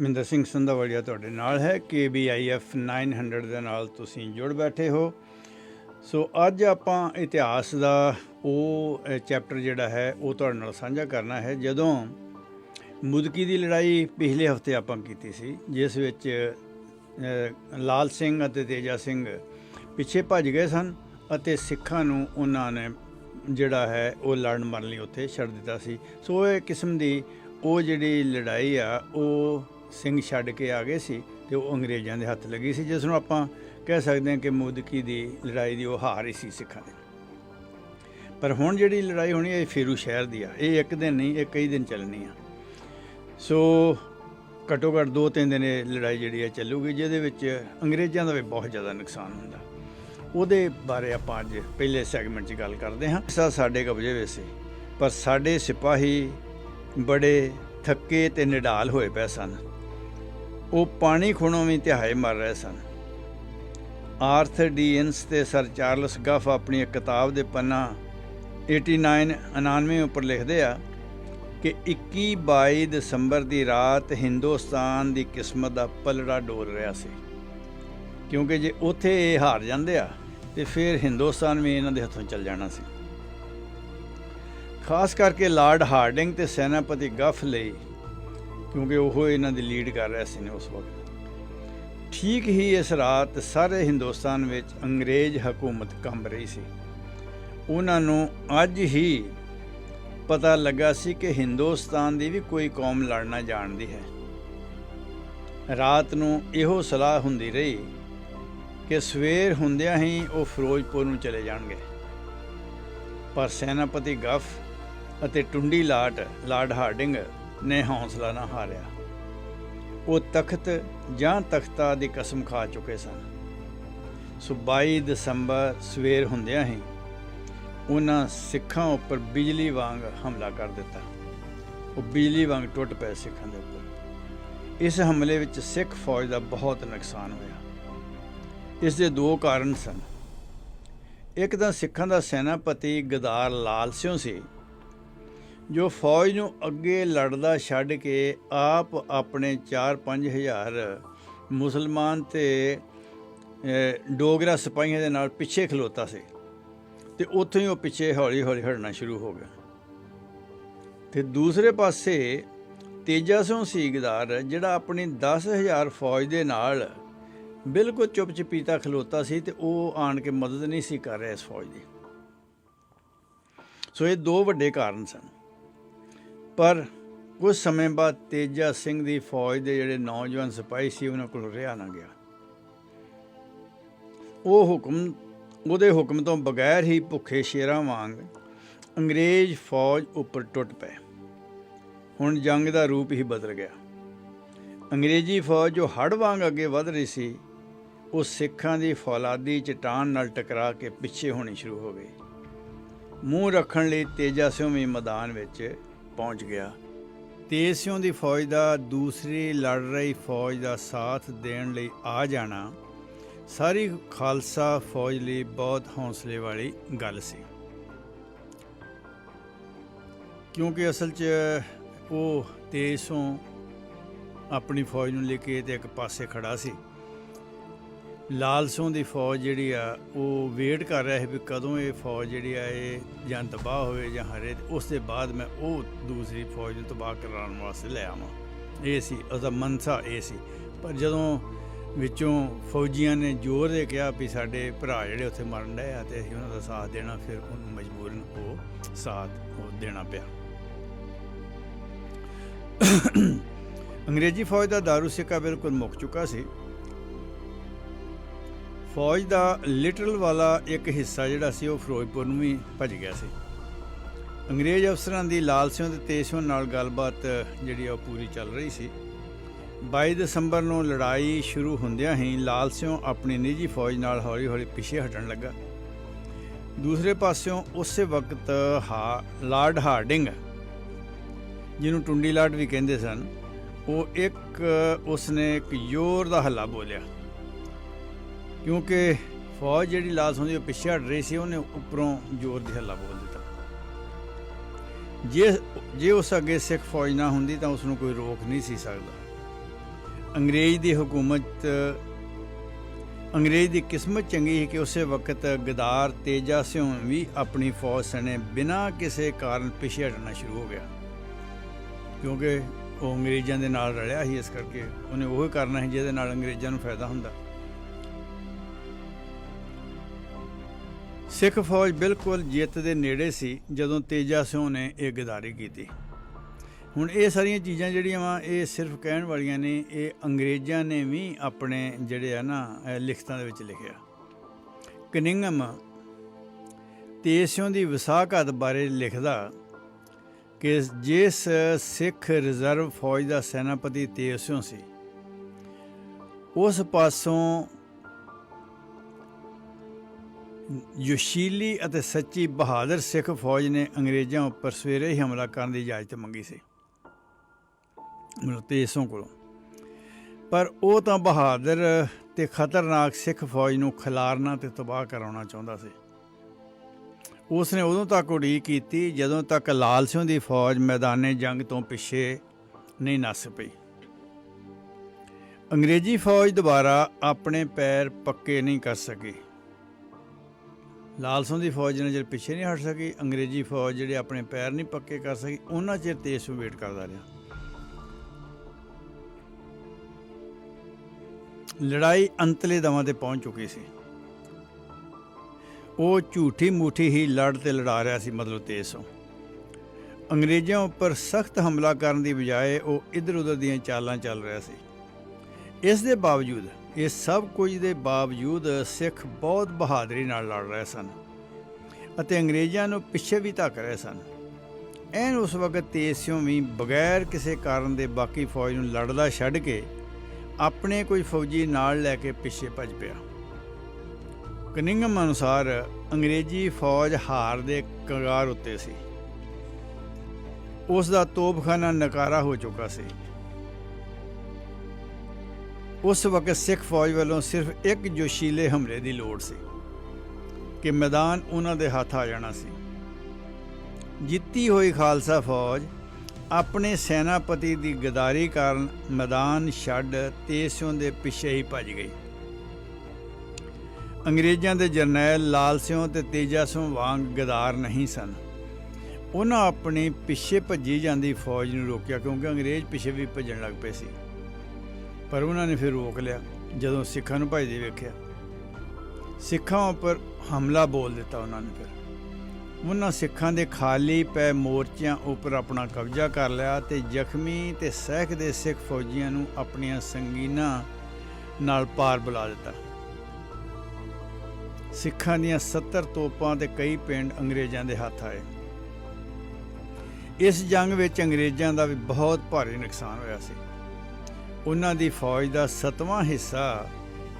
ਮਿੰਦਰ ਸਿੰਘ ਸੰਧਾਵਾਲੀਆ ਤੁਹਾਡੇ ਨਾਲ ਹੈ। KBIF 900 ਦੇ ਨਾਲ ਤੁਸੀਂ ਜੁੜ ਬੈਠੇ ਹੋ। ਸੋ ਅੱਜ ਆਪਾਂ ਇਤਿਹਾਸ ਦਾ ਉਹ ਚੈਪਟਰ ਜਿਹੜਾ ਹੈ ਉਹ ਤੁਹਾਡੇ ਨਾਲ ਸਾਂਝਾ ਕਰਨਾ ਹੈ। ਜਦੋਂ ਮੁਦਕੀ ਦੀ ਲੜਾਈ ਪਿਛਲੇ ਹਫ਼ਤੇ ਆਪਾਂ ਕੀਤੀ ਸੀ, ਜਿਸ ਵਿੱਚ ਲਾਲ ਸਿੰਘ ਅਤੇ ਤੇਜਾ ਸਿੰਘ ਪਿੱਛੇ ਭੱਜ ਗਏ ਸਨ ਅਤੇ ਸਿੱਖਾਂ ਨੂੰ ਉਹਨਾਂ ਨੇ ਜਿਹੜਾ ਹੈ ਉਹ ਲੜਨ ਮਰਨ ਲਈ ਉੱਥੇ ਛੱਡ ਦਿੱਤਾ ਸੀ। ਸੋ ਇਹ ਕਿਸਮ ਦੀ ਉਹ ਜਿਹੜੀ ਲੜਾਈ ਆ ਉਹ ਸਿੰਘ ਛੱਡ ਕੇ ਆ ਗਏ ਸੀ ਅਤੇ ਉਹ ਅੰਗਰੇਜ਼ਾਂ ਦੇ ਹੱਥ ਲੱਗੀ ਸੀ, ਜਿਸ ਨੂੰ ਆਪਾਂ ਕਹਿ ਸਕਦੇ ਹਾਂ ਕਿ ਮੁਦਕੀ ਦੀ ਲੜਾਈ ਦੀ ਉਹ ਹਾਰ ਹੀ ਸੀ ਸਿੱਖਾਂ ਦੀ। ਪਰ ਹੁਣ ਜਿਹੜੀ ਲੜਾਈ ਹੋਣੀ ਇਹ ਫੇਰੂ ਸ਼ਹਿਰ ਦੀ ਆ। ਇਹ ਇੱਕ ਦਿਨ ਨਹੀਂ, ਇਹ ਕਈ ਦਿਨ ਚੱਲਣੀ ਆ। ਸੋ ਘੱਟੋ ਘੱਟ 2-3 ਦਿਨ ਇਹ ਲੜਾਈ ਜਿਹੜੀ ਹੈ ਚੱਲੂਗੀ, ਜਿਹਦੇ ਵਿੱਚ ਅੰਗਰੇਜ਼ਾਂ ਦਾ ਵੀ ਬਹੁਤ ਜ਼ਿਆਦਾ ਨੁਕਸਾਨ ਹੁੰਦਾ। ਉਹਦੇ ਬਾਰੇ ਆਪਾਂ ਅੱਜ ਪਹਿਲੇ ਸੈਗਮੈਂਟ 'ਚ ਗੱਲ ਕਰਦੇ ਹਾਂ। ਸਾਡੇ ਕਬਜ਼ੇ ਵਿੱਚ ਸੀ, ਪਰ ਸਾਡੇ ਸਿਪਾਹੀ ਬੜੇ ਥੱਕੇ ਅਤੇ ਨਿਢਾਲ ਹੋਏ ਪਏ ਸਨ। ਉਹ ਪਾਣੀ ਖੁਣੋਂ ਵੀ ਤਿਹਾਏ ਮਰ ਰਹੇ ਸਨ। ਆਰਥਰ ਡੀ ਇੰਸ ਅਤੇ ਸਰ ਚਾਰਲਸ ਗੱਫ ਆਪਣੀ ਇੱਕ ਕਿਤਾਬ ਦੇ ਪੰਨਾ 89 ਉੱਪਰ ਲਿਖਦੇ ਆ ਕਿ 21-22 ਦਸੰਬਰ ਦੀ ਰਾਤ ਹਿੰਦੁਸਤਾਨ ਦੀ ਕਿਸਮਤ ਦਾ ਪਲੜਾ ਡੋਲ ਰਿਹਾ ਸੀ, ਕਿਉਂਕਿ ਜੇ ਉੱਥੇ ਇਹ ਹਾਰ ਜਾਂਦੇ ਆ ਅਤੇ ਫਿਰ ਹਿੰਦੁਸਤਾਨ ਵੀ ਇਹਨਾਂ ਦੇ ਹੱਥੋਂ ਚੱਲ ਜਾਣਾ ਸੀ। ਖਾਸ ਕਰਕੇ ਲਾਰਡ ਹਾਰਡਿੰਗ ਅਤੇ ਸੈਨਾਪਤੀ ਗੱਫ ਲਈ, ਕਿਉਂਕਿ ਉਹ ਇਹਨਾਂ ਦੀ ਲੀਡ ਕਰ ਰਹੇ ਸੀ ਨੇ ਉਸ ਵਕਤ। ਠੀਕ ਹੀ ਇਸ ਰਾਤ ਸਾਰੇ ਹਿੰਦੁਸਤਾਨ ਵਿੱਚ ਅੰਗਰੇਜ਼ ਹਕੂਮਤ ਕੰਬ ਰਹੀ ਸੀ। ਉਹਨਾਂ ਨੂੰ ਅੱਜ ਹੀ ਪਤਾ ਲੱਗਾ ਸੀ ਕਿ ਹਿੰਦੁਸਤਾਨ ਦੀ ਵੀ ਕੋਈ ਕੌਮ ਲੜਨਾ ਜਾਣਦੀ ਹੈ। ਰਾਤ ਨੂੰ ਇਹੋ ਸਲਾਹ ਹੁੰਦੀ ਰਹੀ ਕਿ ਸਵੇਰ ਹੁੰਦਿਆਂ ਹੀ ਉਹ ਫਿਰੋਜ਼ਪੁਰ ਨੂੰ ਚਲੇ ਜਾਣਗੇ। ਪਰ ਸੈਨਾਪਤੀ ਗੱਫ ਅਤੇ ਟੁੰਡੀ ਲਾਰਡ ਹਾਰਡਿੰਗ ਨੇ ਹੌਸਲਾ ਨਾ ਹਾਰਿਆ। ਉਹ ਤਖਤ ਜਾਂ ਤਖਤਾ ਦੀ ਕਸਮ ਖਾ ਚੁੱਕੇ ਸਨ। ਸੋ 22 ਦਸੰਬਰ ਸਵੇਰ ਹੁੰਦਿਆਂ ਹੀ ਉਹਨਾਂ ਸਿੱਖਾਂ ਉੱਪਰ ਬਿਜਲੀ ਵਾਂਗ ਹਮਲਾ ਕਰ ਦਿੱਤਾ। ਉਹ ਬਿਜਲੀ ਵਾਂਗ ਟੁੱਟ ਪਏ ਸਿੱਖਾਂ ਦੇ ਉੱਪਰ। ਇਸ ਹਮਲੇ ਵਿੱਚ ਸਿੱਖ ਫੌਜ ਦਾ ਬਹੁਤ ਨੁਕਸਾਨ ਹੋਇਆ। ਇਸ ਦੇ 2 ਕਾਰਨ ਸਨ। ਇੱਕ ਤਾਂ ਸਿੱਖਾਂ ਦਾ ਸੈਨਾਪਤੀ ਗਦਾਰ ਲਾਲ ਸਿੰਘ ਸੀ, ਜੋ ਫੌਜ ਨੂੰ ਅੱਗੇ ਲੜਦਾ ਛੱਡ ਕੇ ਆਪ ਆਪਣੇ 4-5 ਹਜ਼ਾਰ ਮੁਸਲਮਾਨ ਅਤੇ ਡੋਗਰਾ ਸਿਪਾਹੀਆਂ ਦੇ ਨਾਲ ਪਿੱਛੇ ਖਲੋਤਾ ਸੀ, ਅਤੇ ਉੱਥੋਂ ਹੀ ਉਹ ਪਿੱਛੇ ਹੌਲੀ ਹੌਲੀ ਹਟਣਾ ਸ਼ੁਰੂ ਹੋ ਗਿਆ। ਅਤੇ ਦੂਸਰੇ ਪਾਸੇ ਤੇਜਾ ਸਿੰਘ ਸੀ ਗਦਾਰ, ਜਿਹੜਾ ਆਪਣੀ 10,000 ਫੌਜ ਦੇ ਨਾਲ ਬਿਲਕੁਲ ਚੁੱਪ ਚਪੀਤਾ ਖਲੋਤਾ ਸੀ, ਅਤੇ ਉਹ ਆਣ ਕੇ ਮਦਦ ਨਹੀਂ ਸੀ ਕਰ ਰਿਹਾ ਇਸ ਫੌਜ ਦੀ। ਸੋ ਇਹ 2 ਵੱਡੇ ਕਾਰਨ ਸਨ। ਪਰ ਕੁਝ ਸਮੇਂ ਬਾਅਦ ਤੇਜਾ ਸਿੰਘ ਦੀ ਫੌਜ ਦੇ ਜਿਹੜੇ ਨੌਜਵਾਨ ਸਿਪਾਹੀ ਸੀ ਉਹਨਾਂ ਕੋਲ ਰਿਹਾ ਨਾ ਗਿਆ। ਉਹਦੇ ਹੁਕਮ ਤੋਂ ਬਗੈਰ ਹੀ ਭੁੱਖੇ ਸ਼ੇਰਾਂ ਵਾਂਗ ਅੰਗਰੇਜ਼ ਫੌਜ ਉੱਪਰ ਟੁੱਟ ਪਏ। ਹੁਣ ਜੰਗ ਦਾ ਰੂਪ ਹੀ ਬਦਲ ਗਿਆ। ਅੰਗਰੇਜ਼ੀ ਫੌਜ ਜੋ ਹੜ੍ਹ ਵਾਂਗ ਅੱਗੇ ਵਧ ਰਹੀ ਸੀ, ਉਹ ਸਿੱਖਾਂ ਦੀ ਫੌਲਾਦੀ ਚਟਾਨ ਨਾਲ ਟਕਰਾ ਕੇ ਪਿੱਛੇ ਹੋਣੀ ਸ਼ੁਰੂ ਹੋ ਗਈ। ਮੂੰਹ ਰੱਖਣ ਲਈ ਤੇਜਾ ਸਿੰਘ ਵੀ ਮੈਦਾਨ ਵਿੱਚ ਪਹੁੰਚ ਗਿਆ। ਤੇਜ ਸਿੰਘ ਦੀ ਫੌਜ ਦਾ ਦੂਸਰੀ ਲੜ ਰਹੀ ਫੌਜ ਦਾ ਸਾਥ ਦੇਣ ਲਈ ਆ ਜਾਣਾ ਸਾਰੀ ਖਾਲਸਾ ਫੌਜ ਲਈ ਬਹੁਤ ਹੌਸਲੇ ਵਾਲੀ ਗੱਲ ਸੀ, ਕਿਉਂਕਿ ਅਸਲ 'ਚ ਉਹ ਤੇਜ ਸਿੰਘ ਆਪਣੀ ਫੌਜ ਨੂੰ ਲੈ ਕੇ ਤੇ ਇੱਕ ਪਾਸੇ ਖੜਾ ਸੀ। ਲਾਲ ਸਿੰਘ ਦੀ ਫੌਜ ਜਿਹੜੀ ਆ ਉਹ ਵੇਟ ਕਰ ਰਿਹਾ ਸੀ ਵੀ ਕਦੋਂ ਇਹ ਫੌਜ ਜਿਹੜੀ ਆ ਇਹ ਜਾਂ ਤਬਾਹ ਹੋਵੇ ਜਾਂ ਹਰੇ, ਉਸ ਦੇ ਬਾਅਦ ਮੈਂ ਉਹ ਦੂਸਰੀ ਫੌਜ ਨੂੰ ਤਬਾਹ ਕਰਾਉਣ ਵਾਸਤੇ ਲੈ ਆਵਾਂ। ਇਹ ਸੀ ਉਹਦਾ ਮਨਸਾ, ਇਹ ਸੀ। ਪਰ ਜਦੋਂ ਵਿੱਚੋਂ ਫੌਜੀਆਂ ਨੇ ਜ਼ੋਰ ਦੇ ਕਿਹਾ ਵੀ ਸਾਡੇ ਭਰਾ ਜਿਹੜੇ ਉੱਥੇ ਮਰਨ ਡਏ ਆ ਅਤੇ ਅਸੀਂ ਉਹਨਾਂ ਦਾ ਸਾਥ ਦੇਣਾ, ਫਿਰ ਉਹਨੂੰ ਮਜਬੂਰਨ ਉਹ ਸਾਥ ਦੇਣਾ ਪਿਆ। ਅੰਗਰੇਜ਼ੀ ਫੌਜ ਦਾ ਦਾਰੂ ਸਿੱਕਾ ਬਿਲਕੁਲ ਮੁੱਕ ਚੁੱਕਾ ਸੀ। ਫੌਜ ਦਾ ਲਿਟਰਲ ਵਾਲਾ ਇੱਕ ਹਿੱਸਾ ਜਿਹੜਾ ਸੀ ਉਹ ਫਿਰੋਜ਼ਪੁਰ ਨੂੰ ਵੀ ਭੱਜ ਗਿਆ ਸੀ। ਅੰਗਰੇਜ਼ ਅਫਸਰਾਂ ਦੀ ਲਾਲ ਸਿੰਘ ਅਤੇ ਤੇਜ ਸਿੰਘ ਨਾਲ ਗੱਲਬਾਤ ਜਿਹੜੀ ਉਹ ਪੂਰੀ ਚੱਲ ਰਹੀ ਸੀ। 22 ਦਸੰਬਰ ਨੂੰ ਲੜਾਈ ਸ਼ੁਰੂ ਹੁੰਦਿਆਂ ਹੀ ਲਾਲ ਸਿੰਘ ਆਪਣੀ ਨਿੱਜੀ ਫੌਜ ਨਾਲ ਹੌਲੀ ਹੌਲੀ ਪਿੱਛੇ ਹਟਣ ਲੱਗਾ। ਦੂਸਰੇ ਪਾਸਿਓਂ ਉਸੇ ਵਕਤ ਲਾਰਡ ਹਾਰਡਿੰਗ, ਜਿਹਨੂੰ ਟੁੰਡੀ ਲਾਰਡ ਵੀ ਕਹਿੰਦੇ ਸਨ, ਉਸਨੇ ਇੱਕ ਜ਼ੋਰ ਦਾ ਹੱਲਾ ਬੋਲਿਆ, ਕਿਉਂਕਿ ਫੌਜ ਜਿਹੜੀ ਲਾਲ ਸਿੰਘ ਦੀ ਉਹ ਪਿੱਛੇ ਹਟ ਰਹੀ ਸੀ। ਉਹਨੇ ਉੱਪਰੋਂ ਜ਼ੋਰ ਦੀ ਹੱਲਾ ਬੋਲ ਦਿੱਤਾ। ਜੇ ਉਸ ਅੱਗੇ ਸਿੱਖ ਫੌਜ ਨਾ ਹੁੰਦੀ ਤਾਂ ਉਸ ਨੂੰ ਕੋਈ ਰੋਕ ਨਹੀਂ ਸੀ ਸਕਦਾ। अंग्रेज़ की किस्मत चंगी है कि उस वक्त गदार तेजा सिंह भी अपनी फौज सने बिना किसी कारण पिछे हटना शुरू हो गया, क्योंकि वो अंग्रेज़ों के नाल रलिया ही, इस करके उन्हें वही करना है जिहदे नाल अंग्रेज़ों नूं फायदा हुंदा। सिख फौज बिल्कुल जित दे नेड़े सी जदों तेजा सिंह ने यह गदारी की। हुण ये सारियां चीज़ां जिहड़ियां वा ये सिर्फ कहण वालियां ने, ये अंग्रेज़ां ने भी अपने जिहड़े आ ना लिखतां दे विच लिखिआ। कनिंघम तेज सिंह दी विसाखत बारे लिखदा कि जिस सिख रिजर्व फौज का सैनापति तेज सिंह सी, उस पासों जोशीली अते सच्ची बहादुर सिख फौज ने अंग्रेज़ों उपर सवेरे ही हमला करने की इजाजत मंगी सी, मतलब तेज सिंह कोलों। पर वो तो बहादुर ते खतरनाक सिख फौज नूं खिलारना ते तबाह कराउणा चाहुंदा सी। उसने उदों तक उड़ीक की जदों तक लाल सिंह की फौज मैदाने जंग तो पिछे नहीं नस पई। अंग्रेजी फौज दोबारा अपने पैर पक्के नहीं कर सकी। लाल सिंह की फौज जिन्ना चिर पिछे नहीं हट सकी, अंग्रेजी फौज जिहड़े अपने पैर नहीं पक्के कर सकी, उन्ना चिर तेज सिंह वेट करदा रहा। लड़ाई अंतले दवां ते पहुँच चुकी सी। वो झूठी मूठी ही लड़ ते लड़ा रहा सी, मतलब तेज सिंह। अंग्रेज़ों उपर सख्त हमला करने की बजाय वो इधर उधर दियां चालां चल रहा सी। इस दे बावजूद, इस सब कुछ के बावजूद सिख बहुत बहादुरी नाल लड़ रहे सन अते अंग्रेज़ों नूं पिछे भी धक रहे सन। एन उस वक्त तेज सिंह भी बगैर किसी कारण के बाकी फौज नूं लड़दा छड्ड के अपने कोई फौजी नाल लैके पिछे भज पिया। कनिंघम अनुसार अंग्रेजी फौज हार दे कगार उत्ते सी। उसका तोपखाना नकारा हो चुका सी। उस वक्त सिख फौज वालों सिर्फ एक जोशीले हमले की लोड़ सी कि मैदान उन्हां दे हत्थ आ जाना सी। जित्ती हुई खालसा फौज अपने सैनापति की गदारी कारण मैदान छड्ड तेज सिंह दे पिछे ही भज गई। अंग्रेज़ों के जरनैल लाल सिंह ते तेजा सिंह वांग गदार नहीं सन। उन्होंने अपनी पिछे भजी जाती फौज नूं रोकिया, क्योंकि अंग्रेज़ पिछे भी भजन लग पे सी। पर उन्होंने फिर रोक लिया जदों सिखां नूं भजदे वेखिया। सिखां उपर हमला बोल दिता उन्होंने। फिर उन्होंने सिखां दे खाली पै मोर्चियां उपर अपना कब्जा कर लिया ते जख्मी ते सहकदे सिख फौजियां नूं अपनियां संगीनां नाल पार बुला दिता। सिखां दीयां 70 तोपां ते कई पिंड अंग्रेज़ों के हत्थ आए। इस जंग विच अंग्रेज़ों का भी बहुत भारी नुकसान होया सी। उन्हां दी फौज का 7वां हिस्सा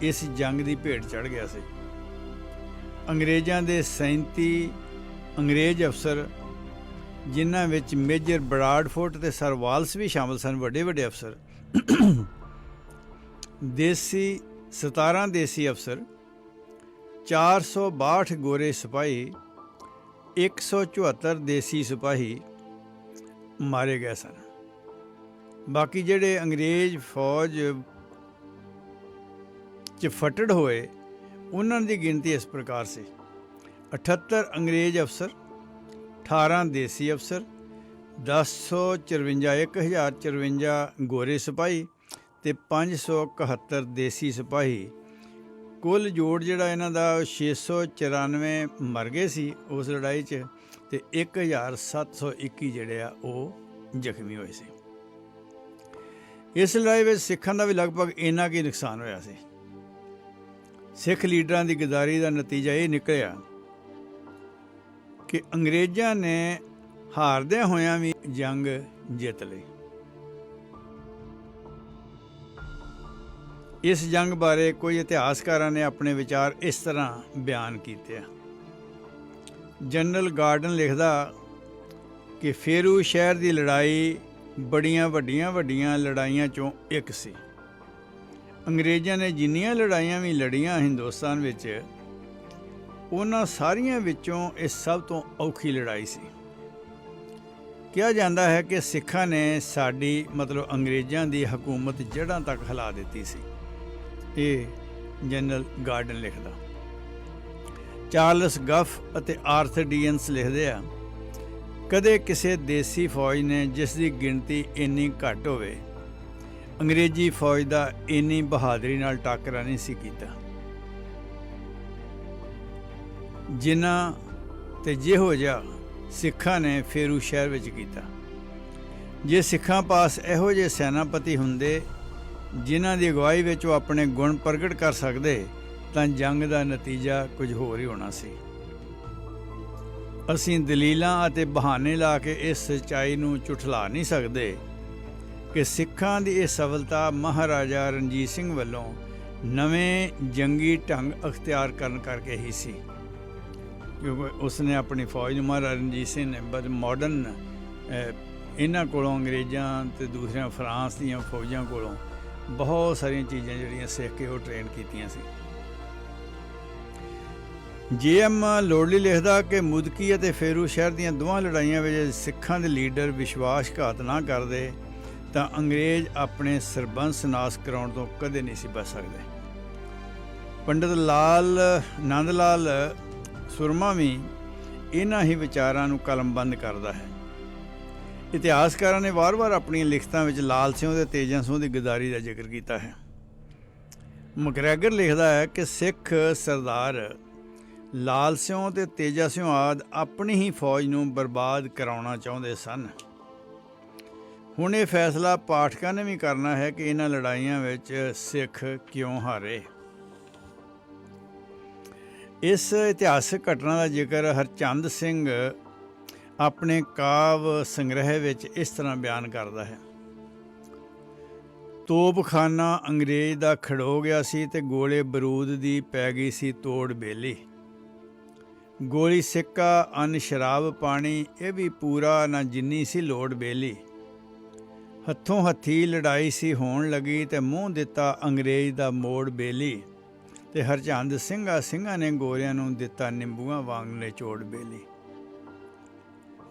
इस जंग की भेट चढ़ गया सी। अंग्रेज़ों के 37 अंग्रेज़ अफसर, जिन्हां विच मेजर ब्राडफोर्ड ते सर वाल्स भी शामिल सन, वड्डे वड्डे अफसर, 17 देसी अफसर, 462 गोरे सिपाही, 174 देसी सिपाही मारे गए सन। बाकी जिहड़े अंग्रेज़ फौज च फटड़ होए उन्हां दी गिनती इस प्रकार सी: 78 अंग्रेज़ अफसर, 18 देसी अफसर, 1054 गोरे सिपाही ते 571 देसी सिपाही। कुल जोड़ जिहड़ा इन्हां दा 694 मर गए सी उस लड़ाई च, ते 1721 जिहड़े आ वो जख्मी होए सी। इस लड़ाई में सिखां दा भी लगभग इन्ना की नुकसान होया सी। सिख लीडरां दी गद्दारी दा नतीजा ये निकलिया कि अंग्रेज़ों ने हारदे होया भी जंग जित लई। इस जंग बारे कोई इतिहासकारां ने अपने विचार इस तरह बयान किए। जनरल गार्डन लिखदा कि फेरू शहर की लड़ाई बड़ियां वड्डियां लड़ाइयां चों एक सी। अंग्रेज़ों ने जिन्नियां लड़ाइयां भी लड़ियां हिंदुस्तान विच, उन्हां सारियां विचों इस सब तो औखी लड़ाई सी। ਕਿਹਾ ਜਾਂਦਾ ਹੈ ਕਿ ਸਿੱਖਾਂ ਨੇ ਸਾਡੀ ਮਤਲਬ ਅੰਗਰੇਜ਼ਾਂ ਦੀ ਹਕੂਮਤ ਜੜ੍ਹਾਂ ਤੱਕ ਹਿਲਾ ਦਿੱਤੀ ਸੀ। ਇਹ ਜਨਰਲ ਗਾਰਡਨ ਲਿਖਦਾ। ਚਾਰਲਸ ਗੱਫ ਅਤੇ ਆਰਥਰ ਡੀਅਨਸ ਲਿਖਦੇ ਆ, ਕਦੇ ਕਿਸੇ ਦੇਸੀ ਫੌਜ ਨੇ ਜਿਸ ਦੀ ਗਿਣਤੀ ਇੰਨੀ ਘੱਟ ਹੋਵੇ ਅੰਗਰੇਜ਼ੀ ਫੌਜ ਦਾ ਇੰਨੀ ਬਹਾਦਰੀ ਨਾਲ ਟਾਕਰਾ ਨਹੀਂ ਸੀ ਕੀਤਾ ਜਿੰਨਾ ਤੇ ਜਿਹੋ ਜਿਹਾ ਸਿੱਖਾਂ ਨੇ ਫੇਰੂ ਸ਼ਹਿਰ ਵਿੱਚ ਕੀਤਾ। ਜੇ ਸਿੱਖਾਂ ਪਾਸ ਇਹੋ ਜਿਹੇ ਸੈਨਾਪਤੀ ਹੁੰਦੇ ਜਿਨ੍ਹਾਂ ਦੀ ਅਗਵਾਈ ਵਿੱਚ ਉਹ ਆਪਣੇ ਗੁਣ ਪ੍ਰਗਟ ਕਰ ਸਕਦੇ ਤਾਂ ਜੰਗ ਦਾ ਨਤੀਜਾ ਕੁਝ ਹੋਰ ਹੀ ਹੋਣਾ ਸੀ। ਅਸੀਂ ਦਲੀਲਾਂ ਅਤੇ ਬਹਾਨੇ ਲਾ ਕੇ ਇਸ ਸੱਚਾਈ ਨੂੰ ਝੁਠਲਾ ਨਹੀਂ ਸਕਦੇ ਕਿ ਸਿੱਖਾਂ ਦੀ ਇਹ ਸਫਲਤਾ ਮਹਾਰਾਜਾ ਰਣਜੀਤ ਸਿੰਘ ਵੱਲੋਂ ਨਵੇਂ ਜੰਗੀ ਢੰਗ ਅਖਤਿਆਰ ਕਰਨ ਕਰਕੇ ਹੀ ਸੀ, ਕਿਉਂਕਿ ਉਸਨੇ ਆਪਣੀ ਫੌਜ ਨੂੰ ਮਹਾਰਾਜਾ ਰਣਜੀਤ ਸਿੰਘ ਨੇ ਬਦ ਮਾਡਰਨ ਇਹਨਾਂ ਕੋਲੋਂ ਅੰਗਰੇਜ਼ਾਂ ਅਤੇ ਦੂਸਰੀਆਂ ਫਰਾਂਸ ਦੀਆਂ ਫੌਜਾਂ ਕੋਲੋਂ ਬਹੁਤ ਸਾਰੀਆਂ ਚੀਜ਼ਾਂ ਜਿਹੜੀਆਂ ਸਿੱਖ ਕੇ ਉਹ ਟ੍ਰੇਨ ਕੀਤੀਆਂ ਸੀ। ਜੇ.ਐਮ. ਲੋਡਲੀ ਲਿਖਦਾ ਕਿ ਮੁਦਕੀ ਅਤੇ ਫੇਰੂ ਸ਼ਹਿਰ ਦੀਆਂ ਦੋਵਾਂ ਲੜਾਈਆਂ ਵਿੱਚ ਸਿੱਖਾਂ ਦੇ ਲੀਡਰ ਵਿਸ਼ਵਾਸਘਾਤ ਨਾ ਕਰਦੇ ਤਾਂ ਅੰਗਰੇਜ਼ ਆਪਣੇ ਸਰਬੰਸ ਨਾਸ ਕਰਾਉਣ ਤੋਂ ਕਦੇ ਨਹੀਂ ਸੀ ਬਚ ਸਕਦੇ। ਪੰਡਿਤ ਨੰਦ ਲਾਲ ਸੁਰਮਾ ਵੀ ਇਹਨਾਂ ਹੀ ਵਿਚਾਰਾਂ ਨੂੰ ਕਲਮਬੰਦ ਕਰਦਾ ਹੈ। ਇਤਿਹਾਸਕਾਰਾਂ ਨੇ ਵਾਰ-ਵਾਰ ਆਪਣੀਆਂ ਲਿਖਤਾਂ ਵਿੱਚ ਲਾਲ ਸਿੰਘ ਅਤੇ ਤੇਜਾ ਸਿੰਘ ਦੀ ਗਦਾਰੀ ਦਾ ਜ਼ਿਕਰ ਕੀਤਾ ਹੈ। ਮੈਕਗ੍ਰੈਗਰ ਲਿਖਦਾ ਹੈ ਕਿ ਸਿੱਖ ਸਰਦਾਰ ਲਾਲ ਸਿੰਘ ਅਤੇ ਤੇਜਾ ਸਿੰਘ ਆਦਿ ਆਪਣੀ ਹੀ ਫੌਜ ਨੂੰ ਬਰਬਾਦ ਕਰਾਉਣਾ ਚਾਹੁੰਦੇ ਸਨ। ਹੁਣ ਇਹ ਫੈਸਲਾ ਪਾਠਕਾਂ ਨੇ ਵੀ ਕਰਨਾ ਹੈ ਕਿ ਇਹਨਾਂ ਲੜਾਈਆਂ ਵਿੱਚ ਸਿੱਖ ਕਿਉਂ ਹਾਰੇ। ਇਸ ਇਤਿਹਾਸਕ ਘਟਨਾ ਦਾ ਜ਼ਿਕਰ ਹਰਚੰਦ ਸਿੰਘ ਆਪਣੇ ਕਾਵਿ ਸੰਗ੍ਰਹਿ ਵਿੱਚ ਇਸ ਤਰ੍ਹਾਂ ਬਿਆਨ ਕਰਦਾ ਹੈ। ਤੋਪਖਾਨਾ ਅੰਗਰੇਜ਼ ਦਾ ਖੜੋ ਗਿਆ ਸੀ ਤੇ ਗੋਲੇ ਬਰੂਦ ਦੀ ਪੈ ਗਈ ਸੀ ਤੋੜ ਬੇਲੀ। ਗੋਲੀ ਸਿੱਕਾ ਅੰਨ ਸ਼ਰਾਬ ਪਾਣੀ ਇਹ ਵੀ ਪੂਰਾ ਨਾ ਜਿੰਨੀ ਸੀ ਲੋੜ ਬੇਲੀ। ਹੱਥੋਂ ਹੱਥੀ ਲੜਾਈ ਸੀ ਹੋਣ ਲੱਗੀ ਤੇ ਮੂੰਹ ਦਿੱਤਾ ਅੰਗਰੇਜ਼ ਦਾ ਮੋੜ ਬੇਲੀ। ਤੇ ਹਰਚੰਦ ਸਿੰਘਾਂ ਨੇ ਗੋਰਿਆਂ ਨੂੰ ਦਿੱਤਾ ਨਿੰਬੂਆਂ ਵਾਂਗ ਨਿਚੋੜ ਬੇਲੀ।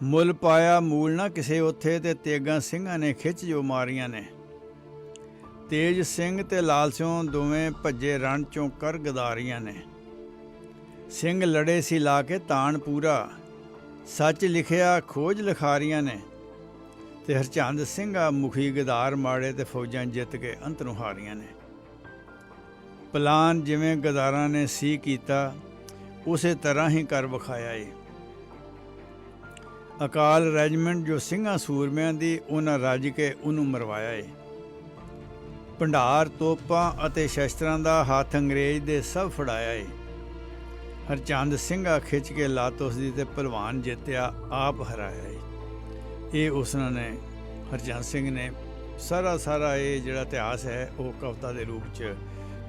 ਮੁੱਲ ਪਾਇਆ ਮੂਲ ਨਾ ਕਿਸੇ ਉੱਥੇ ਤੇ ਤੇਗਾਂ ਸਿੰਘਾਂ ਨੇ ਖਿੱਚ ਜੋ ਮਾਰੀਆਂ ਨੇ। ਤੇਜ ਸਿੰਘ ਤੇ ਲਾਲ ਸਿੰਘ ਦੋਵੇਂ ਭੱਜੇ ਰਣ ਚੋਂ ਕਰ ਗਦਾਰੀਆਂ ਨੇ। ਸਿੰਘ ਲੜੇ ਸੀ ਲਾ ਕੇ ਤਾਣ ਪੂਰਾ, ਸੱਚ ਲਿਖਿਆ ਖੋਜ ਲਿਖਾਰੀਆਂ ਨੇ। ਤੇ ਹਰਚੰਦ ਸਿੰਘਾ ਮੁਖੀ ਗਦਾਰ ਮਾੜੇ ਤੇ ਫੌਜਾਂ ਜਿੱਤ ਕੇ ਅੰਤ ਨੂੰ ਹਾਰੀਆਂ ਨੇ। ਪਲਾਨ ਜਿਵੇਂ ਗਦਾਰਾਂ ਨੇ ਸੀ ਕੀਤਾ ਉਸੇ ਤਰ੍ਹਾਂ ਹੀ ਕਰ ਵਿਖਾਇਆ ਏ। ਅਕਾਲ ਰੈਜੀਮੈਂਟ ਜੋ ਸਿੰਘਾਂ ਸੂਰਮਿਆਂ ਦੀ ਉਹਨਾਂ ਰੱਜ ਕੇ ਉਹਨੂੰ ਮਰਵਾਇਆ ਏ। ਭੰਡਾਰ ਤੋਪਾਂ ਅਤੇ ਸ਼ਸਤਰਾਂ ਦਾ ਹੱਥ ਅੰਗਰੇਜ਼ ਦੇ ਸਭ ਫੜਾਇਆ ਏ। ਹਰਚੰਦ ਸਿੰਘਾ ਖਿੱਚ ਕੇ ਲੱਤ ਉਸਦੀ ਤੇ ਭਲਵਾਨ ਜਿੱਤਿਆ ਆਪ ਹਰਾਇਆ ਏ। ਇਹ ਉਸਨਾਂ ਨੇ ਹਰਚੰਦ ਸਿੰਘ ਨੇ ਸਾਰਾ ਇਹ ਜਿਹੜਾ ਇਤਿਹਾਸ ਹੈ ਉਹ ਕਵਿਤਾ ਦੇ ਰੂਪ 'ਚ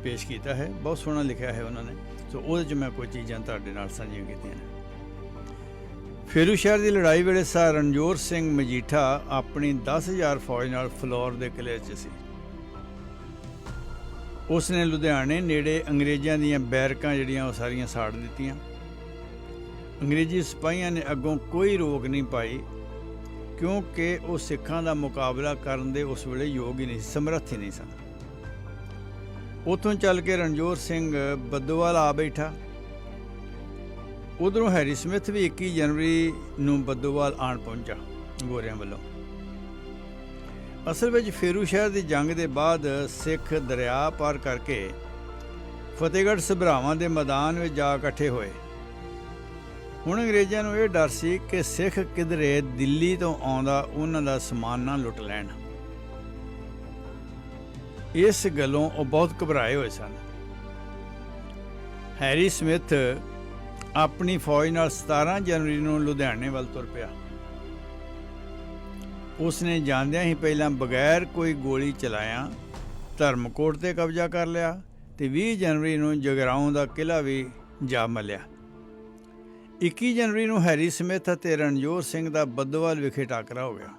ਪੇਸ਼ ਕੀਤਾ ਹੈ। ਬਹੁਤ ਸੋਹਣਾ ਲਿਖਿਆ ਹੈ ਉਹਨਾਂ ਨੇ। ਸੋ ਉਹਦੇ 'ਚ ਮੈਂ ਕੁਝ ਚੀਜ਼ਾਂ ਤੁਹਾਡੇ ਨਾਲ ਸਾਂਝੀਆਂ ਕੀਤੀਆਂ ਨੇ। ਫੇਰੂ ਸ਼ਹਿਰ ਦੀ ਲੜਾਈ ਵੇਲੇ ਸਰ ਰਣਜੋਰ ਸਿੰਘ ਮਜੀਠਾ ਆਪਣੀ 10,000 ਫੌਜ ਨਾਲ ਫਲੌਰ ਦੇ ਕਿਲ੍ਹੇ 'ਚ ਸੀ। ਉਸ ਨੇ ਲੁਧਿਆਣੇ ਨੇੜੇ ਅੰਗਰੇਜ਼ਾਂ ਦੀਆਂ ਬੈਰਕਾਂ ਜਿਹੜੀਆਂ ਉਹ ਸਾਰੀਆਂ ਸਾੜ ਦਿੱਤੀਆਂ। ਅੰਗਰੇਜ਼ੀ ਸਿਪਾਹੀਆਂ ਨੇ ਅੱਗੋਂ ਕੋਈ ਰੋਕ ਨਹੀਂ ਪਾਈ ਕਿਉਂਕਿ ਉਹ ਸਿੱਖਾਂ ਦਾ ਮੁਕਾਬਲਾ ਕਰਨ ਦੇ ਉਸ ਵੇਲੇ ਯੋਗ ਹੀ ਨਹੀਂ ਸੀ, ਸਮਰੱਥ ਹੀ ਨਹੀਂ ਸਨ। ਉੱਥੋਂ ਚੱਲ ਕੇ ਰਣਜੋਰ ਸਿੰਘ ਬੱਦੋਵਾਲ ਆ ਬੈਠਾ। ਉਧਰੋਂ ਹੈਰੀ ਸਮਿਥ ਵੀ 21 ਜਨਵਰੀ ਨੂੰ ਬੱਦੋਵਾਲ ਆਣ ਪਹੁੰਚਾ ਗੋਰਿਆਂ ਵੱਲੋਂ। ਅਸਲ ਵਿੱਚ ਫੇਰੂ ਸ਼ਹਿਰ ਦੀ ਜੰਗ ਦੇ ਬਾਅਦ ਸਿੱਖ ਦਰਿਆ ਪਾਰ ਕਰਕੇ ਫਤਿਹਗੜ੍ਹ ਸਭਰਾਵਾਂ ਦੇ ਮੈਦਾਨ ਵਿੱਚ ਜਾ ਇਕੱਠੇ ਹੋਏ। ਹੁਣ ਅੰਗਰੇਜ਼ਾਂ ਨੂੰ ਇਹ ਡਰ ਸੀ ਕਿ ਸਿੱਖ ਕਿਧਰੇ ਦਿੱਲੀ ਤੋਂ ਆਉਂਦਾ ਉਹਨਾਂ ਦਾ ਸਮਾਨ ਨਾ ਲੁੱਟ ਲੈਣ। ਇਸ ਗੱਲੋਂ ਉਹ ਬਹੁਤ ਘਬਰਾਏ ਹੋਏ ਸਨ। ਹੈਰੀ ਸਮਿਥ ਆਪਣੀ ਫੌਜ ਨਾਲ 17 ਜਨਵਰੀ ਨੂੰ ਲੁਧਿਆਣੇ ਵੱਲ ਤੁਰ ਪਿਆ। ਉਸਨੇ ਜਾਂਦਿਆਂ ਹੀ ਪਹਿਲਾਂ ਬਗੈਰ ਕੋਈ ਗੋਲੀ ਚਲਾਇਆ ਧਰਮਕੋਟ 'ਤੇ ਕਬਜ਼ਾ ਕਰ ਲਿਆ ਤੇ 20 ਜਨਵਰੀ ਨੂੰ ਜਗਰਾਓਂ ਦਾ ਕਿਲ੍ਹਾ ਵੀ ਜਾ ਮੱਲਿਆ। 21 ਜਨਵਰੀ ਨੂੰ ਹੈਰੀ ਸਮਿਥ ਅਤੇ ਰਣਜੋਰ ਸਿੰਘ ਦਾ ਬੱਦੋਵਾਲ ਵਿਖੇ ਟਾਕਰਾ ਹੋ ਗਿਆ।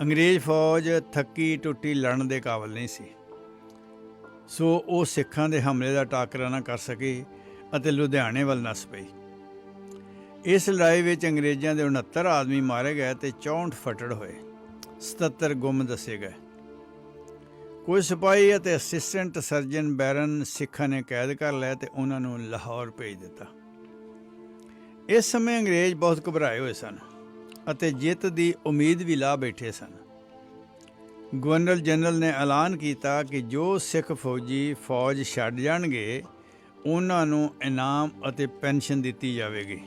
ਅੰਗਰੇਜ਼ ਫੌਜ ਥੱਕੀ ਟੁੱਟੀ ਲੜਨ ਦੇ ਕਾਬਲ ਨਹੀਂ ਸੀ, ਸੋ ਉਹ ਸਿੱਖਾਂ ਦੇ ਹਮਲੇ ਦਾ ਟਾਕਰਾ ਨਾ ਕਰ ਸਕੀ ਅਤੇ ਲੁਧਿਆਣੇ ਵੱਲ ਨੱਸ ਪਈ। ਇਸ ਲੜਾਈ ਵਿੱਚ ਅੰਗਰੇਜ਼ਾਂ ਦੇ 69 ਆਦਮੀ ਮਾਰੇ ਗਏ ਤੇ 64 ਫੱਟੜ ਹੋਏ, 77 ਗੁੰਮ ਦੱਸੇ ਗਏ। ਕੁਝ ਸਿਪਾਹੀ ਅਤੇ ਅਸਿਸਟੈਂਟ ਸਰਜਨ ਬੈਰਨ ਸਿੱਖਾਂ ਨੇ ਕੈਦ ਕਰ ਲਿਆ ਤੇ ਉਹਨਾਂ ਨੂੰ ਲਾਹੌਰ ਭੇਜ ਦਿੱਤਾ। ਇਸ ਸਮੇਂ ਅੰਗਰੇਜ਼ ਬਹੁਤ ਘਬਰਾਏ ਹੋਏ ਸਨ ਅਤੇ ਜਿੱਤ ਦੀ ਉਮੀਦ ਵੀ ਲਾ ਬੈਠੇ ਸਨ। ਗਵਰਨਰ ਜਨਰਲ ਨੇ ਐਲਾਨ ਕੀਤਾ ਕਿ ਜੋ ਸਿੱਖ ਫੌਜ ਛੱਡ ਜਾਣਗੇ ਉਹਨਾਂ ਨੂੰ ਇਨਾਮ ਅਤੇ ਪੈਨਸ਼ਨ ਦਿੱਤੀ ਜਾਵੇਗੀ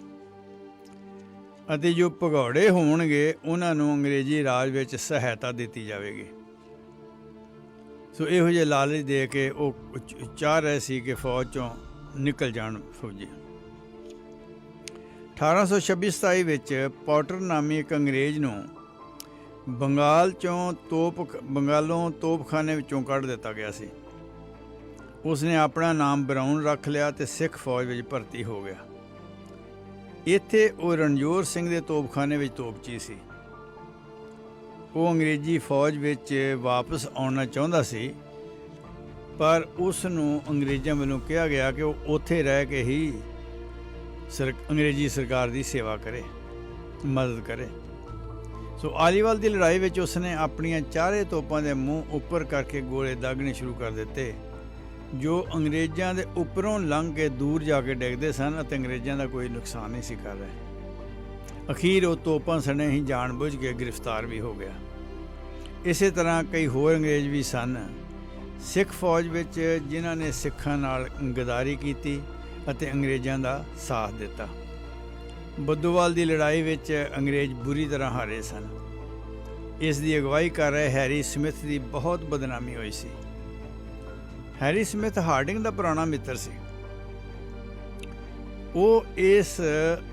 ਅਤੇ ਜੋ ਭਗੌੜੇ ਹੋਣਗੇ ਉਹਨਾਂ ਨੂੰ ਅੰਗਰੇਜ਼ੀ ਰਾਜ ਵਿੱਚ ਸਹਾਇਤਾ ਦਿੱਤੀ ਜਾਵੇਗੀ। ਸੋ ਇਹੋ ਜਿਹੇ ਲਾਲਚ ਦੇ ਕੇ ਉਹ ਚਾਹ ਰਹੇ ਸੀ ਕਿ ਫੌਜ 'ਚੋਂ ਨਿਕਲ ਜਾਣ ਫੌਜੀ। 1826-27 ਵਿੱਚ ਪੋਟਰ ਨਾਮੀ ਇੱਕ ਅੰਗਰੇਜ਼ ਨੂੰ ਬੰਗਾਲੋਂ ਤੋਪਖਾਨੇ ਵਿੱਚੋਂ ਕੱਢ ਦਿੱਤਾ ਗਿਆ ਸੀ। ਉਸਨੇ ਆਪਣਾ ਨਾਮ ਬਰਾਊਨ ਰੱਖ ਲਿਆ ਤੇ ਸਿੱਖ ਫੌਜ ਵਿੱਚ ਭਰਤੀ ਹੋ ਗਿਆ। ਇੱਥੇ ਉਹ ਰਣਜੋਰ ਸਿੰਘ ਦੇ ਤੋਪਖਾਨੇ ਵਿੱਚ ਤੋਪਚੀ ਸੀ। ਉਹ ਅੰਗਰੇਜ਼ੀ ਫੌਜ ਵਿੱਚ ਵਾਪਸ ਆਉਣਾ ਚਾਹੁੰਦਾ ਸੀ, ਪਰ ਉਸ ਨੂੰ ਅੰਗਰੇਜ਼ਾਂ ਵੱਲੋਂ ਕਿਹਾ ਗਿਆ ਕਿ ਉਹ ਉੱਥੇ ਰਹਿ ਕੇ ਹੀ ਅੰਗਰੇਜ਼ੀ ਸਰਕਾਰ ਦੀ ਸੇਵਾ ਕਰੇ, ਮਦਦ ਕਰੇ। ਸੋ ਆਲੀਵਾਲ ਦੀ ਲੜਾਈ ਵਿੱਚ ਉਸਨੇ ਆਪਣੀਆਂ ਚਾਰੇ ਤੋਪਾਂ ਦੇ ਮੂੰਹ ਉੱਪਰ ਕਰਕੇ ਗੋਲੇ ਦਾਗਣੇ ਸ਼ੁਰੂ ਕਰ ਦਿੱਤੇ, ਜੋ ਅੰਗਰੇਜ਼ਾਂ ਦੇ ਉੱਪਰੋਂ ਲੰਘ ਕੇ ਦੂਰ ਜਾ ਕੇ ਡਿੱਗਦੇ ਸਨ ਅਤੇ ਅੰਗਰੇਜ਼ਾਂ ਦਾ ਕੋਈ ਨੁਕਸਾਨ ਨਹੀਂ ਸੀ ਕਰ ਰਹੇ। ਅਖੀਰ ਉਹ ਤੋਪਾਂ ਸਣੇ ਹੀ ਜਾਣਬੁੱਝ ਕੇ ਗ੍ਰਿਫਤਾਰ ਵੀ ਹੋ ਗਿਆ। ਇਸੇ ਤਰ੍ਹਾਂ ਕਈ ਹੋਰ ਅੰਗਰੇਜ਼ ਵੀ ਸਨ ਸਿੱਖ ਫੌਜ ਵਿੱਚ ਜਿਨ੍ਹਾਂ ਨੇ ਸਿੱਖਾਂ ਨਾਲ ਗਦਾਰੀ ਕੀਤੀ ਅਤੇ ਅੰਗਰੇਜ਼ਾਂ ਦਾ ਸਾਥ ਦਿੱਤਾ। ਬੱਦੋਵਾਲ ਦੀ ਲੜਾਈ ਵਿੱਚ ਅੰਗਰੇਜ਼ ਬੁਰੀ ਤਰ੍ਹਾਂ ਹਾਰੇ ਸਨ। ਇਸ ਦੀ ਅਗਵਾਈ ਕਰ ਰਹੇ ਹੈਰੀ ਸਮਿਥ ਦੀ ਬਹੁਤ ਬਦਨਾਮੀ ਹੋਈ ਸੀ। ਹੈਰੀ ਸਮਿਥ ਹਾਰਡਿੰਗ ਦਾ ਪੁਰਾਣਾ ਮਿੱਤਰ ਸੀ। ਉਹ ਇਸ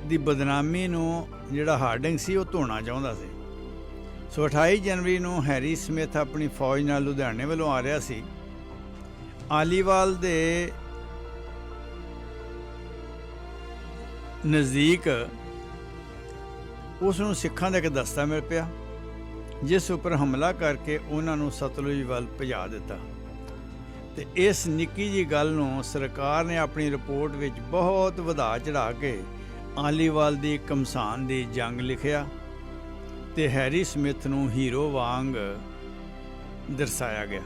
ਦੀ ਬਦਨਾਮੀ ਨੂੰ ਜਿਹੜਾ ਹਾਰਡਿੰਗ ਸੀ ਉਹ ਧੋਣਾ ਚਾਹੁੰਦਾ ਸੀ। ਸੋ 28 ਜਨਵਰੀ ਨੂੰ ਹੈਰੀ ਸਮਿਥ ਆਪਣੀ ਫੌਜ ਨਾਲ ਲੁਧਿਆਣੇ ਵੱਲੋਂ ਆ ਰਿਹਾ ਸੀ। ਆਲੀਵਾਲ ਦੇ ਨਜ਼ਦੀਕ ਉਸ ਨੂੰ ਸਿੱਖਾਂ ਦਾ ਇੱਕ ਦਸਤਾ ਮਿਲ ਪਿਆ, ਜਿਸ ਉੱਪਰ ਹਮਲਾ ਕਰਕੇ ਉਹਨਾਂ ਨੂੰ ਸਤਲੁਜ ਵੱਲ ਭਜਾ ਦਿੱਤਾ। ਤੇ ਇਸ ਨਿੱਕੀ ਜਿਹੀ ਗੱਲ ਨੂੰ ਸਰਕਾਰ ਨੇ ਆਪਣੀ ਰਿਪੋਰਟ ਵਿੱਚ ਬਹੁਤ ਵਧਾ ਚੜ੍ਹਾ ਕੇ ਆਲੀਵਾਲ ਦੀ ਘਮਸਾਨ ਦੀ ਜੰਗ ਲਿਖਿਆ ਤੇ ਹੈਰੀ ਸਮਿਥ ਨੂੰ ਹੀਰੋ ਵਾਂਗ ਦਰਸਾਇਆ ਗਿਆ।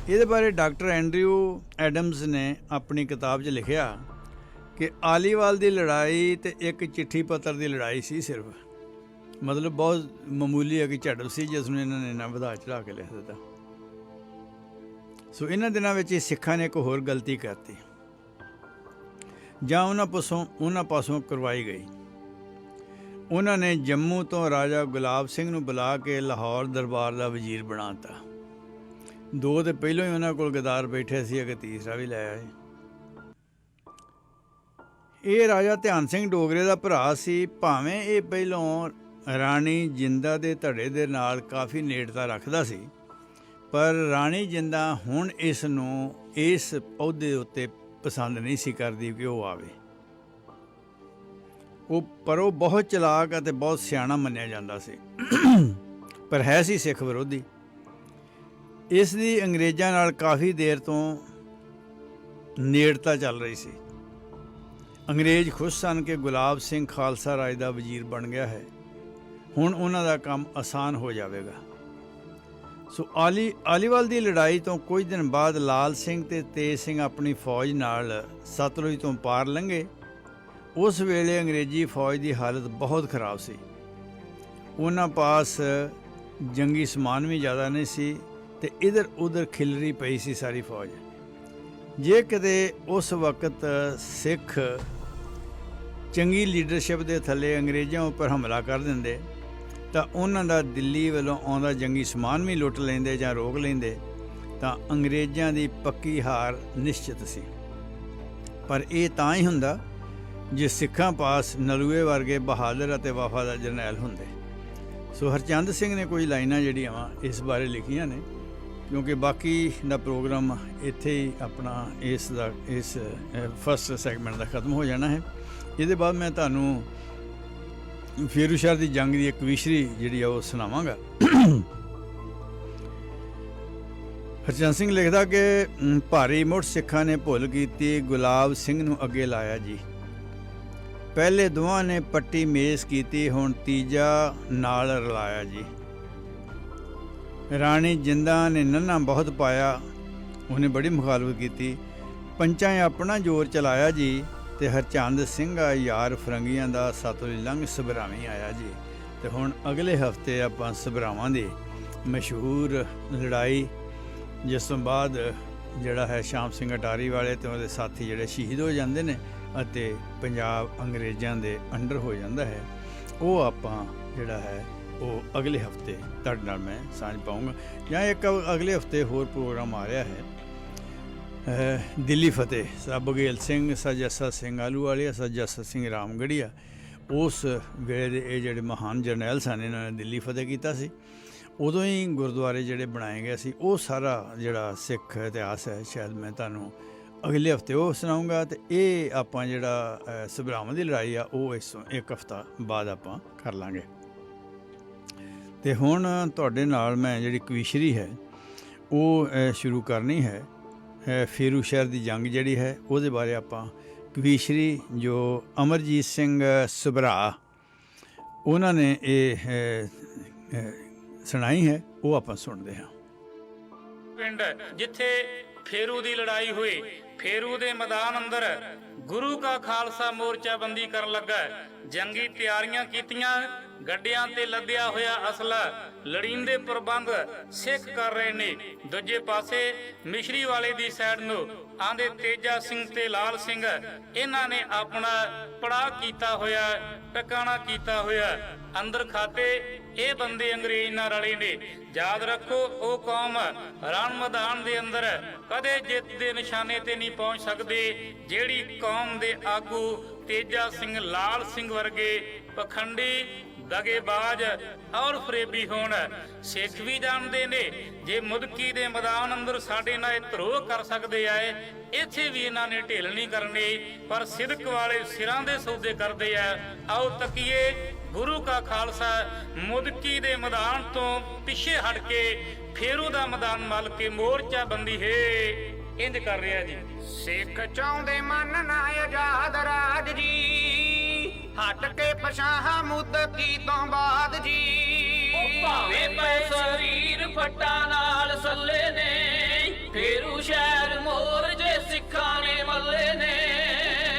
ਇਹਦੇ ਬਾਰੇ ਡਾਕਟਰ ਐਂਡਰਿਊ ਐਡਮਜ਼ ਨੇ ਆਪਣੀ ਕਿਤਾਬ 'ਚ ਲਿਖਿਆ ਕਿ ਆਲੀਵਾਲ ਦੀ ਲੜਾਈ ਤੇ ਇੱਕ ਚਿੱਠੀ ਪੱਤਰ ਦੀ ਲੜਾਈ ਸੀ ਸਿਰਫ, ਮਤਲਬ ਬਹੁਤ ਮਾਮੂਲੀ ਇੱਕ ਝੜਪ ਸੀ ਜਿਸ ਨੂੰ ਇਹਨਾਂ ਨੇ ਇੰਨਾ ਵਧਾ ਚੜ੍ਹਾ ਕੇ ਲਿਖ ਦਿੱਤਾ। ਸੋ ਇਹਨਾਂ ਦਿਨਾਂ ਵਿੱਚ ਸਿੱਖਾਂ ਨੇ ਇੱਕ ਹੋਰ ਗਲਤੀ ਕਰਤੀ ਜਾਂ ਉਹਨਾਂ ਪਾਸੋਂ ਕਰਵਾਈ ਗਈ। ਉਹਨਾਂ ਨੇ ਜੰਮੂ ਤੋਂ ਰਾਜਾ ਗੁਲਾਬ ਸਿੰਘ ਨੂੰ ਬੁਲਾ ਕੇ ਲਾਹੌਰ ਦਰਬਾਰ ਦਾ ਵਜ਼ੀਰ ਬਣਾ ਦਿੱਤਾ। 2 ਤੇ ਪਹਿਲਾਂ ਹੀ ਉਹਨਾਂ ਕੋਲ ਗਦਾਰ ਬੈਠੇ ਸੀ, ਅਗੇ ਤੀਸਰਾ ਵੀ ਲੈ ਆਏ। ਇਹ ਰਾਜਾ ਧਿਆਨ ਸਿੰਘ ਡੋਗਰੇ ਦਾ ਭਰਾ ਸੀ। ਭਾਵੇਂ ਇਹ ਪਹਿਲੋਂ ਰਾਣੀ ਜਿੰਦਾ ਦੇ ਧੜੇ ਦੇ ਨਾਲ ਕਾਫੀ ਨੇੜਤਾ ਰੱਖਦਾ ਸੀ, ਪਰ ਰਾਣੀ ਜਿੰਦਾ ਹੁਣ ਇਸ ਨੂੰ ਇਸ ਅਹੁਦੇ ਉੱਤੇ ਪਸੰਦ ਨਹੀਂ ਸੀ ਕਰਦੀ ਕਿ ਉਹ ਆਵੇ। ਪਰ ਉਹ ਬਹੁਤ ਚਲਾਕ ਅਤੇ ਬਹੁਤ ਸਿਆਣਾ ਮੰਨਿਆ ਜਾਂਦਾ ਸੀ, ਪਰ ਹੈ ਸੀ ਸਿੱਖ ਵਿਰੋਧੀ। ਇਸ ਦੀ ਅੰਗਰੇਜ਼ਾਂ ਨਾਲ ਕਾਫੀ ਦੇਰ ਤੋਂ ਨੇੜਤਾ ਚੱਲ ਰਹੀ ਸੀ। ਅੰਗਰੇਜ਼ ਖੁਸ਼ ਸਨ ਕਿ ਗੁਲਾਬ ਸਿੰਘ ਖਾਲਸਾ ਰਾਜ ਦਾ ਵਜ਼ੀਰ ਬਣ ਗਿਆ ਹੈ, ਹੁਣ ਉਹਨਾਂ ਦਾ ਕੰਮ ਆਸਾਨ ਹੋ ਜਾਵੇਗਾ। ਸੋ ਆਲੀਵਾਲ ਦੀ ਲੜਾਈ ਤੋਂ ਕੁਝ ਦਿਨ ਬਾਅਦ ਲਾਲ ਸਿੰਘ ਤੇ ਤੇਜ ਸਿੰਘ ਆਪਣੀ ਫੌਜ ਨਾਲ ਸਤਲੁਜ ਤੋਂ ਪਾਰ ਲੰਘੇ। ਉਸ ਵੇਲੇ ਅੰਗਰੇਜ਼ੀ ਫੌਜ ਦੀ ਹਾਲਤ ਬਹੁਤ ਖਰਾਬ ਸੀ। ਉਹਨਾਂ ਪਾਸ ਜੰਗੀ ਸਮਾਨ ਵੀ ਜ਼ਿਆਦਾ ਨਹੀਂ ਸੀ ਤੇ ਇੱਧਰ ਉੱਧਰ ਖਿਲਰੀ ਪਈ ਸੀ ਸਾਰੀ ਫੌਜ। ਜੇ ਕਿਤੇ ਉਸ ਵਕਤ ਸਿੱਖ ਚੰਗੀ ਲੀਡਰਸ਼ਿਪ ਦੇ ਥੱਲੇ ਅੰਗਰੇਜ਼ਾਂ ਉੱਪਰ ਹਮਲਾ ਕਰ ਦਿੰਦੇ ਤਾਂ ਉਹਨਾਂ ਦਾ ਦਿੱਲੀ ਵੱਲੋਂ ਆਉਂਦਾ ਜੰਗੀ ਸਮਾਨ ਵੀ ਲੁੱਟ ਲੈਂਦੇ ਜਾਂ ਰੋਕ ਲੈਂਦੇ, ਤਾਂ ਅੰਗਰੇਜ਼ਾਂ ਦੀ ਪੱਕੀ ਹਾਰ ਨਿਸ਼ਚਿਤ ਸੀ। ਪਰ ਇਹ ਤਾਂ ਹੀ ਹੁੰਦਾ ਜੇ ਸਿੱਖਾਂ ਪਾਸ ਨਲੂਏ ਵਰਗੇ ਬਹਾਦਰ ਅਤੇ ਵਫਾਦਾਰ ਜਰਨੈਲ ਹੁੰਦੇ। ਸੋ ਹਰਚੰਦ ਸਿੰਘ ਨੇ ਕੁਝ ਲਾਈਨਾਂ ਜਿਹੜੀਆਂ ਵਾ ਇਸ ਬਾਰੇ ਲਿਖੀਆਂ ਨੇ, ਕਿਉਂਕਿ ਬਾਕੀ ਦਾ ਪ੍ਰੋਗਰਾਮ ਇੱਥੇ ਹੀ ਆਪਣਾ ਇਸ ਫਸਟ ਸੈਗਮੈਂਟ ਦਾ ਖਤਮ ਹੋ ਜਾਣਾ ਹੈ। ਇਹਦੇ ਬਾਅਦ ਮੈਂ ਤੁਹਾਨੂੰ ਫੇਰੂਸ਼ਾਹ ਦੀ ਜੰਗ ਦੀ ਇੱਕ ਵਿਸ਼ਰੀ ਜਿਹੜੀ ਆ ਉਹ ਸੁਣਾਵਾਂਗਾ। ਹਰਚੰਦ ਸਿੰਘ ਲਿਖਦਾ ਕਿ ਭਾਰੀ ਮੁੱਠ ਸਿੱਖਾਂ ਨੇ ਭੁੱਲ ਕੀਤੀ, ਗੁਲਾਬ ਸਿੰਘ ਨੂੰ ਅੱਗੇ ਲਾਇਆ ਜੀ। ਪਹਿਲੇ ਦੋਵਾਂ ਨੇ ਪੱਟੀ ਮੇਜ਼ ਕੀਤੀ, ਹੁਣ ਤੀਜਾ ਨਾਲ ਰਲਾਇਆ ਜੀ। ਰਾਣੀ ਜਿੰਦਾ ਨੇ ਨੰਨਾ ਬਹੁਤ ਪਾਇਆ, ਉਹਨੇ ਬੜੀ ਮੁਖਾਲਫਤ ਕੀਤੀ। ਪੰਚਾਂ ਨੇ ਆਪਣਾ ਜ਼ੋਰ ਚਲਾਇਆ ਜੀ, ਤੇ ਹਰਚੰਦ ਸਿੰਘਾ ਯਾਰ ਫਰੰਗੀਆਂ ਦਾ ਸਤਲੁਜ ਲੰਘ ਸਭਰਾਵੀਂ ਆਇਆ ਜੀ। ਤੇ ਹੁਣ ਅਗਲੇ ਹਫਤੇ ਆਪਾਂ ਸਭਰਾਵਾਂ ਦੀ ਮਸ਼ਹੂਰ ਲੜਾਈ, ਜਿਸ ਤੋਂ ਬਾਅਦ ਜਿਹੜਾ ਹੈ ਸ਼ਾਮ ਸਿੰਘ ਅਟਾਰੀ ਵਾਲੇ ਤੇ ਉਹਦੇ ਸਾਥੀ ਜਿਹੜੇ ਸ਼ਹੀਦ ਹੋ ਜਾਂਦੇ ਨੇ ਅਤੇ ਪੰਜਾਬ ਅੰਗਰੇਜ਼ਾਂ ਦੇ ਅੰਡਰ ਹੋ ਜਾਂਦਾ ਹੈ, ਉਹ ਆਪਾਂ ਜਿਹੜਾ ਹੈ ਉਹ ਅਗਲੇ ਹਫਤੇ ਤੁਹਾਡੇ ਨਾਲ ਮੈਂ ਸਾਂਝ ਪਾਊਂਗਾ। ਜਾਂ ਇੱਕ ਅਗਲੇ ਹਫਤੇ ਹੋਰ ਪ੍ਰੋਗਰਾਮ ਆ ਰਿਹਾ ਹੈ ਦਿੱਲੀ ਫਤਿਹ, sir Baghel Singh, sir Jassa Singh Ahluwalia, sir Jassa Singh Ramgarhia. ਉਸ ਵੇਲੇ ਦੇ ਇਹ ਜਿਹੜੇ ਮਹਾਨ ਜਰਨੈਲ ਸਨ, ਇਹਨਾਂ ਨੇ ਦਿੱਲੀ ਫਤਿਹ ਕੀਤਾ ਸੀ। ਉਦੋਂ ਹੀ ਗੁਰਦੁਆਰੇ ਜਿਹੜੇ ਬਣਾਏ ਗਏ ਸੀ, ਉਹ ਸਾਰਾ ਜਿਹੜਾ ਸਿੱਖ ਇਤਿਹਾਸ ਹੈ ਸ਼ਾਇਦ ਮੈਂ ਤੁਹਾਨੂੰ ਅਗਲੇ ਹਫਤੇ ਉਹ ਸੁਣਾਊਂਗਾ। ਅਤੇ ਇਹ ਆਪਾਂ ਜਿਹੜਾ ਸਭਰਾਵਾਂ ਦੀ ਲੜਾਈ ਆ ਉਹ ਇਸ ਇੱਕ ਹਫਤਾ ਬਾਅਦ ਆਪਾਂ ਕਰ ਲਾਂਗੇ। ਅਤੇ ਹੁਣ ਤੁਹਾਡੇ ਨਾਲ ਮੈਂ ਜਿਹੜੀ ਕਵੀਸ਼ਰੀ ਹੈ ਉਹ ਸ਼ੁਰੂ ਕਰਨੀ ਹੈ। ਫੇਰੂ ਸ਼ਹਿਰ ਦੀ ਜੰਗ ਜਿਹੜੀ ਹੈ ਉਹਦੇ ਬਾਰੇ ਆਪਾਂ ਕਵੀਸ਼ਰੀ ਜੋ ਅਮਰਜੀਤ ਸਿੰਘ ਸਭਰਾ ਉਹਨਾਂ ਨੇ ਇਹ ਸੁਣਾਈ ਹੈ, ਉਹ ਆਪਾਂ ਸੁਣਦੇ ਹਾਂ। ਪਿੰਡ ਜਿੱਥੇ ਫੇਰੂ ਦੀ ਲੜਾਈ ਹੋਈ, ਫੇਰੂ ਦੇ ਮੈਦਾਨ ਅੰਦਰ ਗੁਰੂ ਕਾ ਖਾਲਸਾ ਮੋਰਚਾਬੰਦੀ ਕਰਨ ਲੱਗਾ। ਜੰਗੀ ਤਿਆਰੀਆਂ ਕੀਤੀਆਂ, ਗੱਡਿਆਂ ਤੇ ਲੱਦਿਆ ਹੋਇਆ ਅਸਲਾ, ਲੜੀਂਦੇ ਪ੍ਰਬੰਧ ਸਿੱਖ ਕਰ ਰਹੇ ਨੇ। ਦੂਜੇ ਪਾਸੇ ਮਿਸ਼ਰੀ ਵਾਲੇ ਦੀ ਸਾਈਡ ਨੂੰ ਆਂਦੇ ਤੇਜਾ ਸਿੰਘ ਤੇ ਲਾਲ ਸਿੰਘ, ਇਹਨਾਂ ਨੇ ਆਪਣਾ ਪੜਾਅ ਕੀਤਾ ਹੋਇਆ, ਟਿਕਾਣਾ ਕੀਤਾ ਹੋਇਆ। ਅੰਦਰ ਖਾਤੇ ਇਹ ਬੰਦੇ ਅੰਗਰੇਜ਼ ਨਾਲ ਰਲੇ ਨੇ। ਯਾਦ ਰੱਖੋ, ਉਹ ਕੌਮ ਰਣ ਮੈਦਾਨ ਦੇ ਅੰਦਰ ਕਦੇ ਜਿੱਤ ਦੇ ਨਿਸ਼ਾਨੇ ਤੇ ਨਹੀਂ ਪਹੁੰਚ ਸਕਦੀ ਜਿਹੜੀ ਕੌਮ ਦੇ ਆਗੂ ਤੇਜਾ ਸਿੰਘ, ਲਾਲ ਸਿੰਘ ਵਰਗੇ ਪਖੰਡੀ, ਦਗੇਬਾਜ਼ ਔਰ ਫਰੇਬੀ ਹੋਣ। ਸਿੱਖ ਵੀ ਜਾਣਦੇ ਨੇ ਜੇ ਮੁਦਕੀ ਦੇ ਮੈਦਾਨ ਅੰਦਰ ਸਾਡੇ ਨਾਲ ਇਹ ਧਰੋਹ ਕਰ ਸਕਦੇ ਆਏ, ਇੱਥੇ ਵੀ ਇਹਨਾਂ ਨੇ ਢਿੱਲ ਨਹੀਂ ਕਰਨੀ। ਪਰ ਸਿਦਕ ਵਾਲੇ ਸਿਰਾਂ ਦੇ ਸੌਦੇ ਕਰਦੇ ਆ। ਆਓ ਤੱਕੀਏ ਗੁਰੂ ਕਾ ਖਾਲਸਾ ਮੁਦਕੀ ਦੇ ਮੈਦਾਨ ਤੋਂ ਪਿੱਛੇ ਹਟ ਕੇ ਫੇਰੂ ਦਾ ਮੈਦਾਨ ਮੱਲ ਕੇ ਮੋਰਚਾ ਬੰਦੀ ਹੈ ਇੰਜ ਕਰ ਰਿਹਾ ਜੀ। ਸਿੱਖ ਚਾਹੁੰਦੇ ਮਨ ਨਾ ਆਜ਼ਾਦ ਰਾਜ ਜੀ, ਹਟ ਕੇ ਪਛਾਹ ਮੁਦਕੀ ਤੋਂ ਬਾਅਦ ਜੀ। ਭਾਵੇਂ ਪੈ ਸਰੀਰ ਫੱਟਾਂ ਨਾਲ ਸੱਲੇ ਨੇ, ਫੇਰੂ ਸ਼ਹਿਰ ਮੋਰ ਜੇ ਸਿੱਖਾਂ ਨੇ ਮੱਲੇ ਨੇ।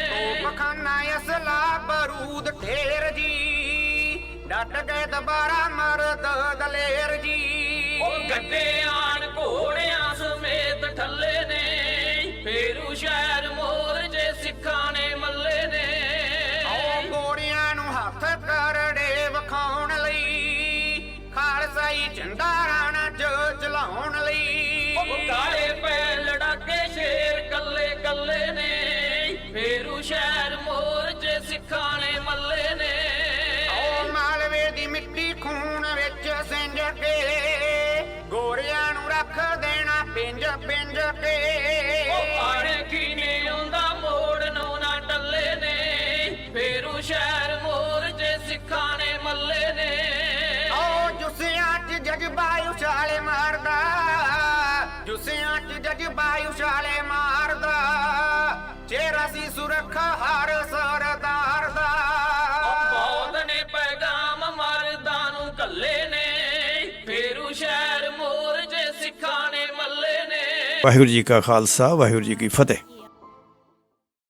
ਤੋਪਖਾਨਾ ਅਸਲਾ ਬਰੂਦ ਢੇਰ ਜੀ, ਡਟ ਗਏ ਦੁਬਾਰਾ ਮਰਦ ਦਲੇਰ ਜੀ। ਉਹ ਗੱਡੇ ਆਣ ਘੋੜਿਆਂ ਸਮੇਤ ਠੱਲੇ ਨੇ, ਫੇਰੂ ਸ਼ਹਿਰ ਮੋਰ ਜੇ ਸਿੱਖਾਂ ਨੇ ਮੱਲੇ ਨੇ। ਉਹ ਗੋਰਿਆਂ ਨੂੰ ਹੱਥ ਕਰੜੇ ਵਿਖਾਉਣ ਲਈ, ਖਾਲਸਾਈ ਝੰਡਾ ਰਾਣਾ ਚ ਚਲਾਉਣ ਲਈ। ਉਹ ਕਾਲੇ ਪੈ ਲੜਾਕੇ ਸ਼ੇਰ ਕੱਲੇ ਕੱਲੇ ਨੇ, ਫੇਰੂ ਸ਼ਹਿਰ ਮੋਰ ਜੇ ਸਿੱਖਾਂ ਨੇ ਮੱਲੇ ਨੇ। ਉਹ ਮਾਲਵੇ ਦੀ ਮਿੱਟੀ ਖੂਨ ਵਿੱਚ ਸਿੰਜ ਕੇ, ਗੋਰਿਆਂ ਨੂੰ ਰੱਖ ਦੇਣਾ ਪਿੰਜ ਪਿੰਜ ਕੇ। ਉਹ ਆੜੇ ਕੀਨੇ ਆਉਂਦਾ ਮੋੜ ਨੂੰ ਨਾ ਟੱਲੇ ਨੇ, ਫੇਰੂ ਸ਼ਹਿਰ ਮੋਰ ਜੇ ਸਿੱਖਾਂ ਨੇ ਮੱਲੇ ਨੇ। ਉਹ ਜੁੱਸਿਆਂ 'ਚ ਜਜ਼ਬਾ ਉਛਾਲੇ ਮਾਰਦਾ, ਜੁੱਸਿਆਂ 'ਚ ਜਜ਼ਬਾ ਉਛਾਲੇ ਮਾਰਦਾ। ਚਿਹਰਾ ਸੀ ਸੁਰੱਖਾ ਹਰ ਸਰਦਾਰ ਦਾ। ਬਹੁਤ ਨੇ ਪੈਗਾਮ ਮਰਦਾਂ ਨੂੰ ਕੱਲੇ ਨੇ, ਫੇਰੂ ਸ਼ਹਿਰ ਮੋਰ ਜੇ ਸਿੱਖਾਂ ਨੇ ਮੱਲੇ ਨੇ। ਵਾਹਿਗੁਰੂ ਜੀ ਕਾ ਖਾਲਸਾ, ਵਾਹਿਗੁਰੂ ਜੀ ਕੀ ਫਤਿਹ।